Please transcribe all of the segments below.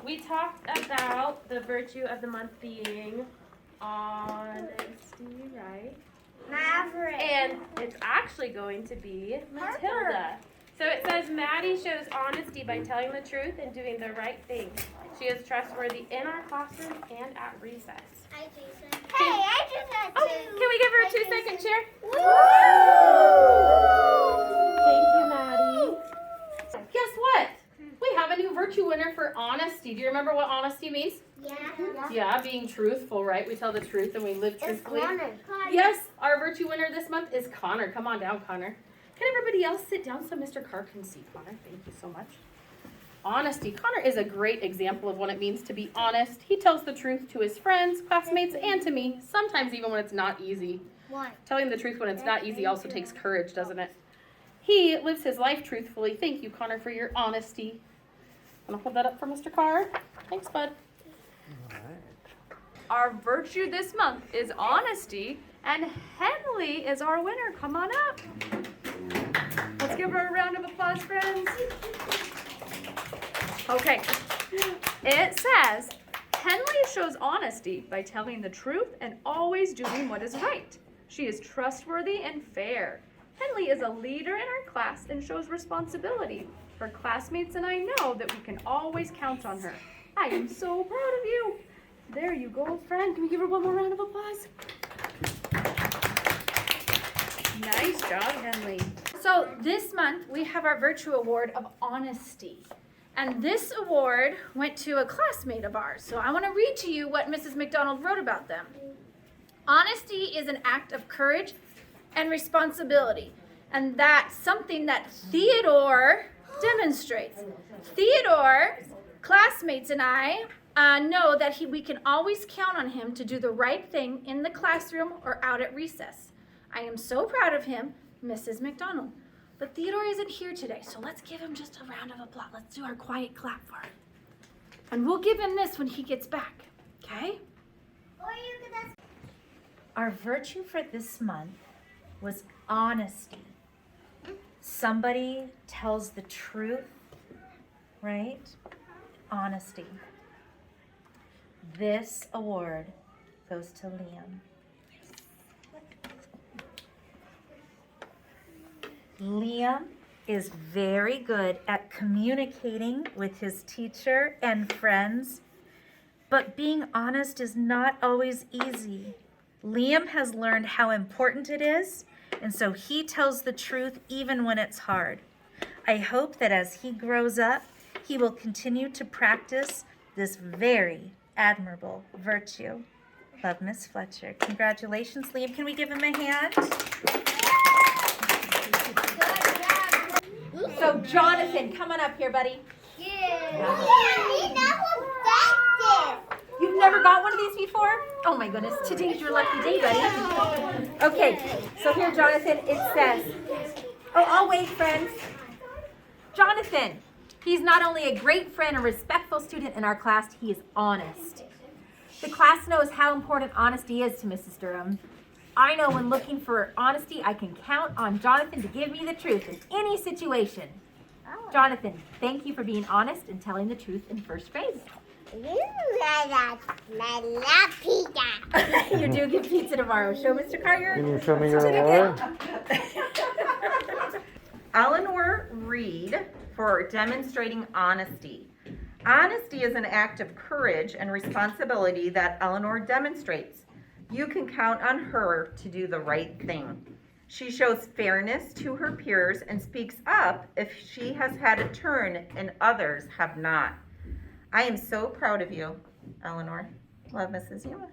We talked about the virtue of the month being honesty, right? Maverick. And it's actually going to be Matilda. So it says Maddie shows honesty by telling the truth and doing the right thing. She is trustworthy in our classroom and at recess. Hi, Jason. Hey, I just had Oh, can we give her a 2-second cheer? Woo! Thank you, Maddie. Guess what? We have a new virtue winner for honesty. Do you remember what honesty means? Yeah. Yeah, being truthful, right? We tell the truth and we live It's truthfully. Connor. Yes, our virtue winner this month is Connor. Come on down, Connor. Can everybody else sit down so Mr. Carr can see Connor? Thank you so much. Honesty. Connor is a great example of what it means to be honest. He tells the truth to his friends, classmates, and to me, sometimes even when it's not easy. What? Telling the truth when it's not easy also takes courage, doesn't it? He lives his life truthfully. Thank you, Connor, for your honesty. I'm going to hold that up for Mr. Carr. Thanks, bud. Our virtue this month is honesty, and Henley is our winner. Come on up. Let's give her a round of applause, friends. Okay, it says, Henley shows honesty by telling the truth and always doing what is right. She is trustworthy and fair. Henley is a leader in our class and shows responsibility. Her classmates and I know that we can always count on her. I am so proud of you. There you go, friend. Can we give her one more round of applause? Nice job, Henley. So this month we have our Virtue Award of Honesty. And this award went to a classmate of ours. So I want to read to you what Mrs. McDonald wrote about them. Honesty is an act of courage and responsibility. And that's something that Theodore demonstrates. Theodore's classmates and I know that we can always count on him to do the right thing in the classroom or out at recess. I am so proud of him, Mrs. McDonald. But Theodore isn't here today, so let's give him just a round of applause. Let's do our quiet clap for him. And we'll give him this when he gets back, okay? Our virtue for this month was honesty. Somebody tells the truth, right? Honesty. This award goes to Liam. Liam is very good at communicating with his teacher and friends, but being honest is not always easy. Liam has learned how important it is, and so he tells the truth even when it's hard. I hope that as he grows up, he will continue to practice this very admirable virtue. Love, Miss Fletcher. Congratulations, Liam. Can we give him a hand? So, Jonathan, come on up here, buddy. You've never got one of these before? Oh my goodness, today's your lucky day, buddy. Okay, so here, Jonathan, it says, I'll wait, friends. Jonathan, he's not only a great friend and respectful student in our class, he is honest. The class knows how important honesty is to Mrs. Durham. I know when looking for honesty, I can count on Jonathan to give me the truth in any situation. Jonathan, thank you for being honest and telling the truth in first grade. You're doing good pizza tomorrow. Show Mr. Carter. Can you show me your award? Eleanor Reed for demonstrating honesty. Honesty is an act of courage and responsibility that Eleanor demonstrates. You can count on her to do the right thing. She shows fairness to her peers and speaks up if she has had a turn and others have not. I am so proud of you, Eleanor. Love, Mrs. Yuma.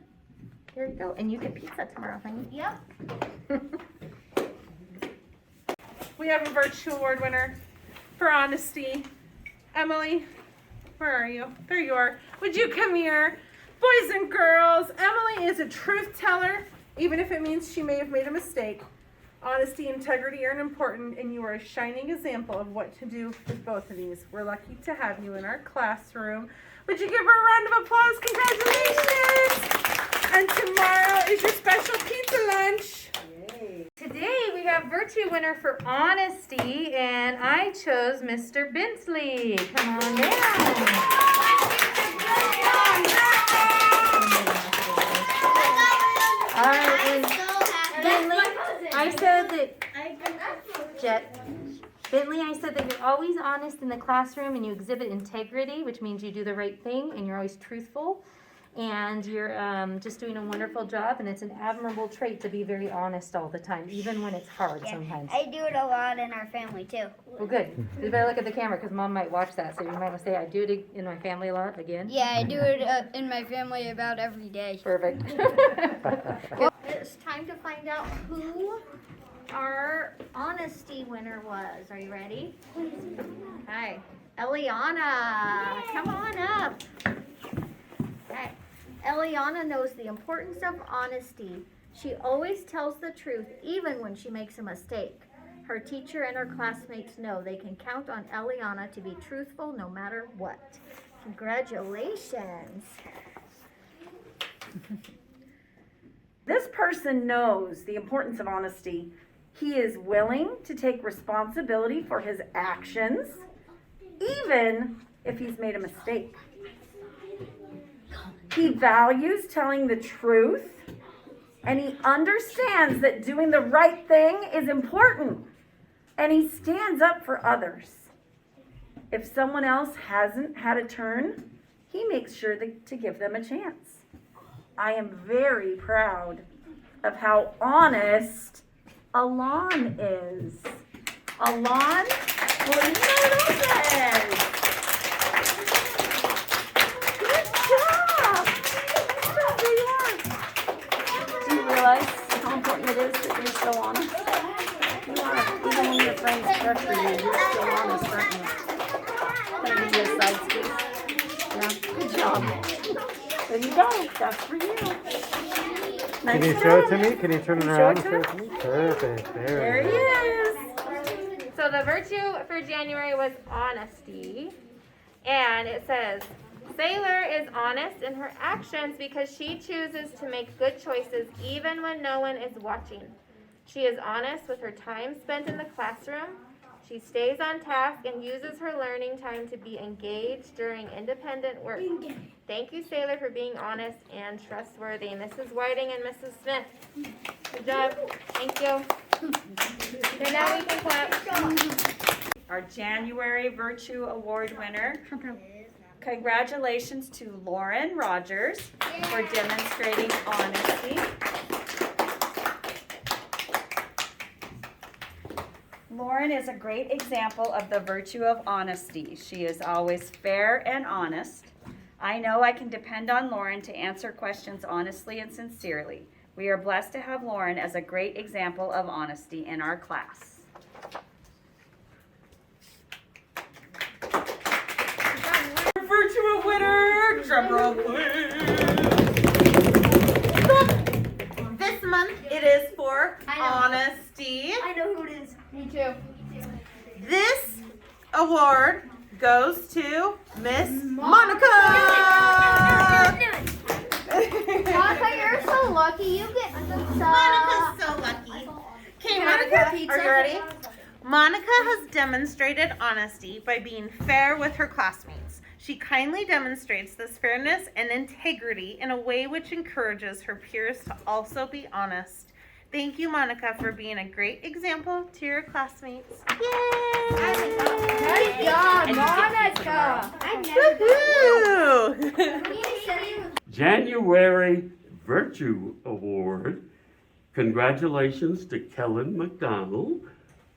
Here you go. And you get pizza tomorrow, honey. Yep. We have a virtue award winner for honesty. Emily, where are you? There you are. Would you come here? Boys and girls, Emily is a truth teller, even if it means she may have made a mistake. Honesty, integrity are important, and you are a shining example of what to do with both of these. We're lucky to have you in our classroom. Would you give her a round of applause? Congratulations! And tomorrow is your special pizza lunch. Yay. Today we have virtue winner for honesty, and I chose Mr. Bensley. Come on down. Bentley, I said that you're always honest in the classroom and you exhibit integrity, which means you do the right thing and you're always truthful. And you're just doing a wonderful job, and it's an admirable trait to be very honest all the time, even when it's hard sometimes. I do it a lot in our family too. Well, good. You better look at the camera because Mom might watch that, so you might want to say, I do it in my family a lot again. Yeah, I do it in my family about every day. Perfect. It's time to find out who our honesty winner was. Are you ready? Hi, Eliana, come on up. Hi. Eliana knows the importance of honesty. She always tells the truth even when she makes a mistake. Her teacher and her classmates know they can count on Eliana to be truthful no matter what. Congratulations. This person knows the importance of honesty. He is willing to take responsibility for his actions, even if he's made a mistake. He values telling the truth, and he understands that doing the right thing is important, and he stands up for others. If someone else hasn't had a turn, he makes sure to give them a chance. I am very proud of how honest Alon is. Alon, please notice. Do you realize how important it is that you're still honest? You are. Even when your friends pressure you, you're still honest, aren't you? Can I give you a side scoop? Yeah, good job. There you go. That's for you. Nice Can you job. show it to me? Can you turn it Show around? it to Show it to me? Perfect. There he is. So the virtue for January was honesty. And it says, Sailor is honest in her actions because she chooses to make good choices even when no one is watching. She is honest with her time spent in the classroom. She stays on task and uses her learning time to be engaged during independent work. Thank you, Sailor, for being honest and trustworthy. Mrs. Whiting and Mrs. Smith, good job. Thank you. So now we can clap. Our January Virtue Award winner. Congratulations to Lauren Rogers for demonstrating honesty. Lauren is a great example of the virtue of honesty. She is always fair and honest. I know I can depend on Lauren to answer questions honestly and sincerely. We are blessed to have Lauren as a great example of honesty in our class. Virtual winner, drum roll please. This month it is for honesty. I know who it is. Me too. This award goes to Miss Monica. Monica, you're so lucky. You get Monica's so lucky. Okay, Monica, are you ready? Monica has demonstrated honesty by being fair with her classmates. She kindly demonstrates this fairness and integrity in a way which encourages her peers to also be honest. Thank you, Monica, for being a great example to your classmates. Yay! Nice job, Monica. Woohoo! January Virtue Award. Congratulations to Kellen McDonald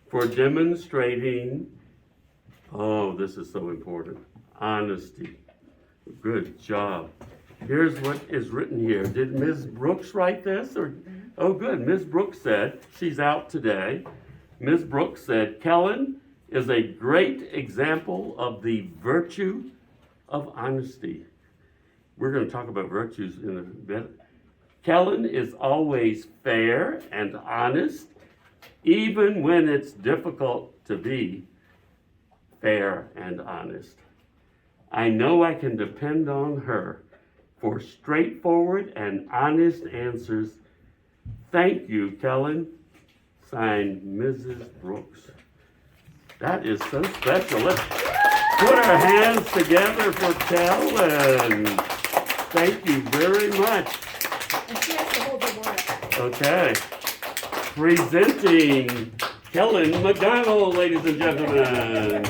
for demonstrating, oh, this is so important, honesty. Good job. Here's what is written here. Did Ms. Brooks write this? Or, oh, good. Ms. Brooks said, she's out today. Ms. Brooks said, Kellen is a great example of the virtue of honesty. We're going to talk about virtues in a bit. Kellen is always fair and honest, even when it's difficult to be fair and honest. I know I can depend on her for straightforward and honest answers. Thank you, Kellen. Signed, Mrs. Brooks. That is so special. Let's put our hands together for Kellen. Thank you very much. Okay. Presenting Kellen McDonald, ladies and gentlemen.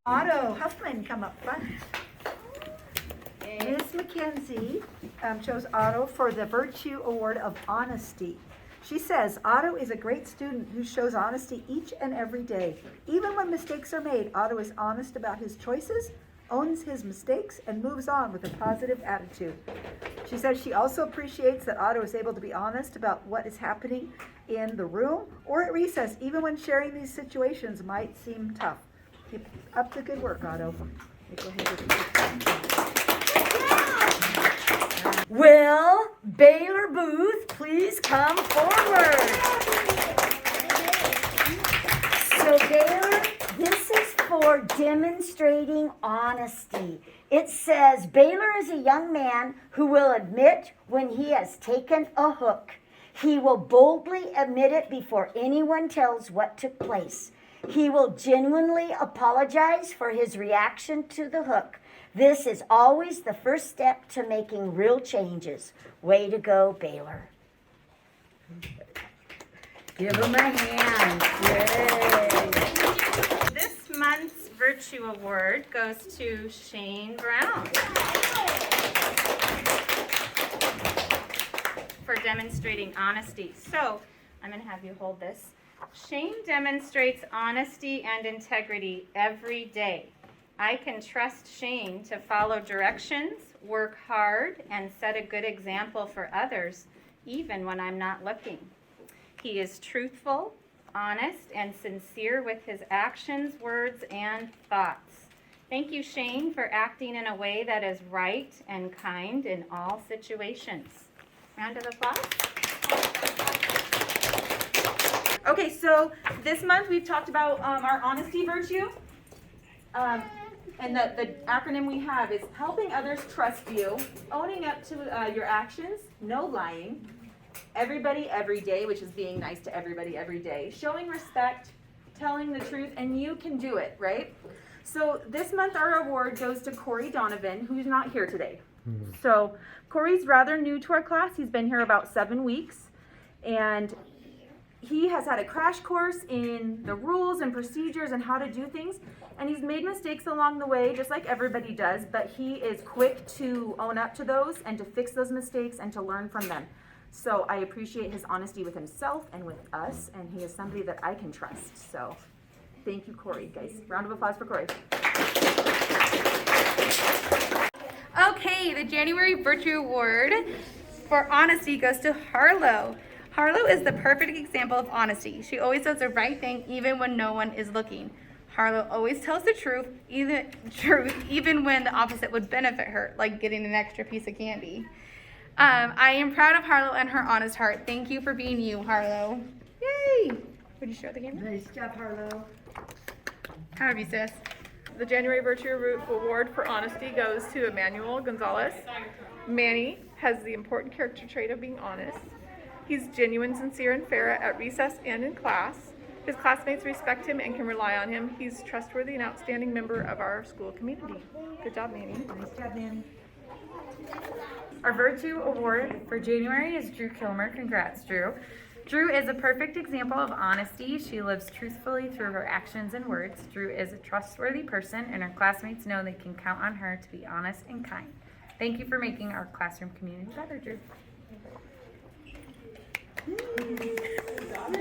Otto Huffman, come up front. Ms. Mackenzie chose Otto for the Virtue Award of Honesty. She says, Otto is a great student who shows honesty each and every day. Even when mistakes are made, Otto is honest about his choices, owns his mistakes, and moves on with a positive attitude. She says she also appreciates that Otto is able to be honest about what is happening in the room or at recess, even when sharing these situations might seem tough. Keep up the good work, Otto. Go ahead and Will Baylor Booth please come forward? So Baylor, this is for demonstrating honesty. It says, Baylor is a young man who will admit when he has taken a hook. He will boldly admit it before anyone tells what took place. He will genuinely apologize for his reaction to the hook. This is always the first step to making real changes. Way to go, Baylor. Give him a hand. Yay. This month's Virtue Award goes to Shane Brown for demonstrating honesty. So, I'm going to have you hold this. Shane demonstrates honesty and integrity every day. I can trust Shane to follow directions, work hard, and set a good example for others, even when I'm not looking. He is truthful, honest, and sincere with his actions, words, and thoughts. Thank you, Shane, for acting in a way that is right and kind in all situations. Round of applause. Okay, so this month we've talked about our honesty virtue. And the acronym we have is helping others trust you, owning up to your actions, no lying, everybody every day, which is being nice to everybody every day, showing respect, telling the truth, and you can do it, right? So this month our award goes to Corey Donovan, who's not here today. So Corey's rather new to our class. He's been here about 7 weeks, and he has had a crash course in the rules and procedures and how to do things, and he's made mistakes along the way, just like everybody does, but he is quick to own up to those and to fix those mistakes and to learn from them. So I appreciate his honesty with himself and with us, and he is somebody that I can trust. So thank you, Corey, guys. Round of applause for Corey. Okay, the January Virtue Award for honesty goes to Harlow. Harlow is the perfect example of honesty. She always does the right thing even when no one is looking. Harlow always tells the truth, even when the opposite would benefit her, like getting an extra piece of candy. I am proud of Harlow and her honest heart. Thank you for being you, Harlow. Yay! Would you show the camera? Nice job, Harlow. How have you, sis? The January Virtue Award for Honesty goes to Emmanuel Gonzalez. Manny has the important character trait of being honest. He's genuine, sincere, and fair at recess and in class. His classmates respect him and can rely on him. He's trustworthy and outstanding member of our school community. Good job, Manny. Nice job, Manny. Our Virtue Award for January is Drew Kilmer. Congrats, Drew. Drew is a perfect example of honesty. She lives truthfully through her actions and words. Drew is a trustworthy person, and her classmates know they can count on her to be honest and kind. Thank you for making our classroom community better, Drew.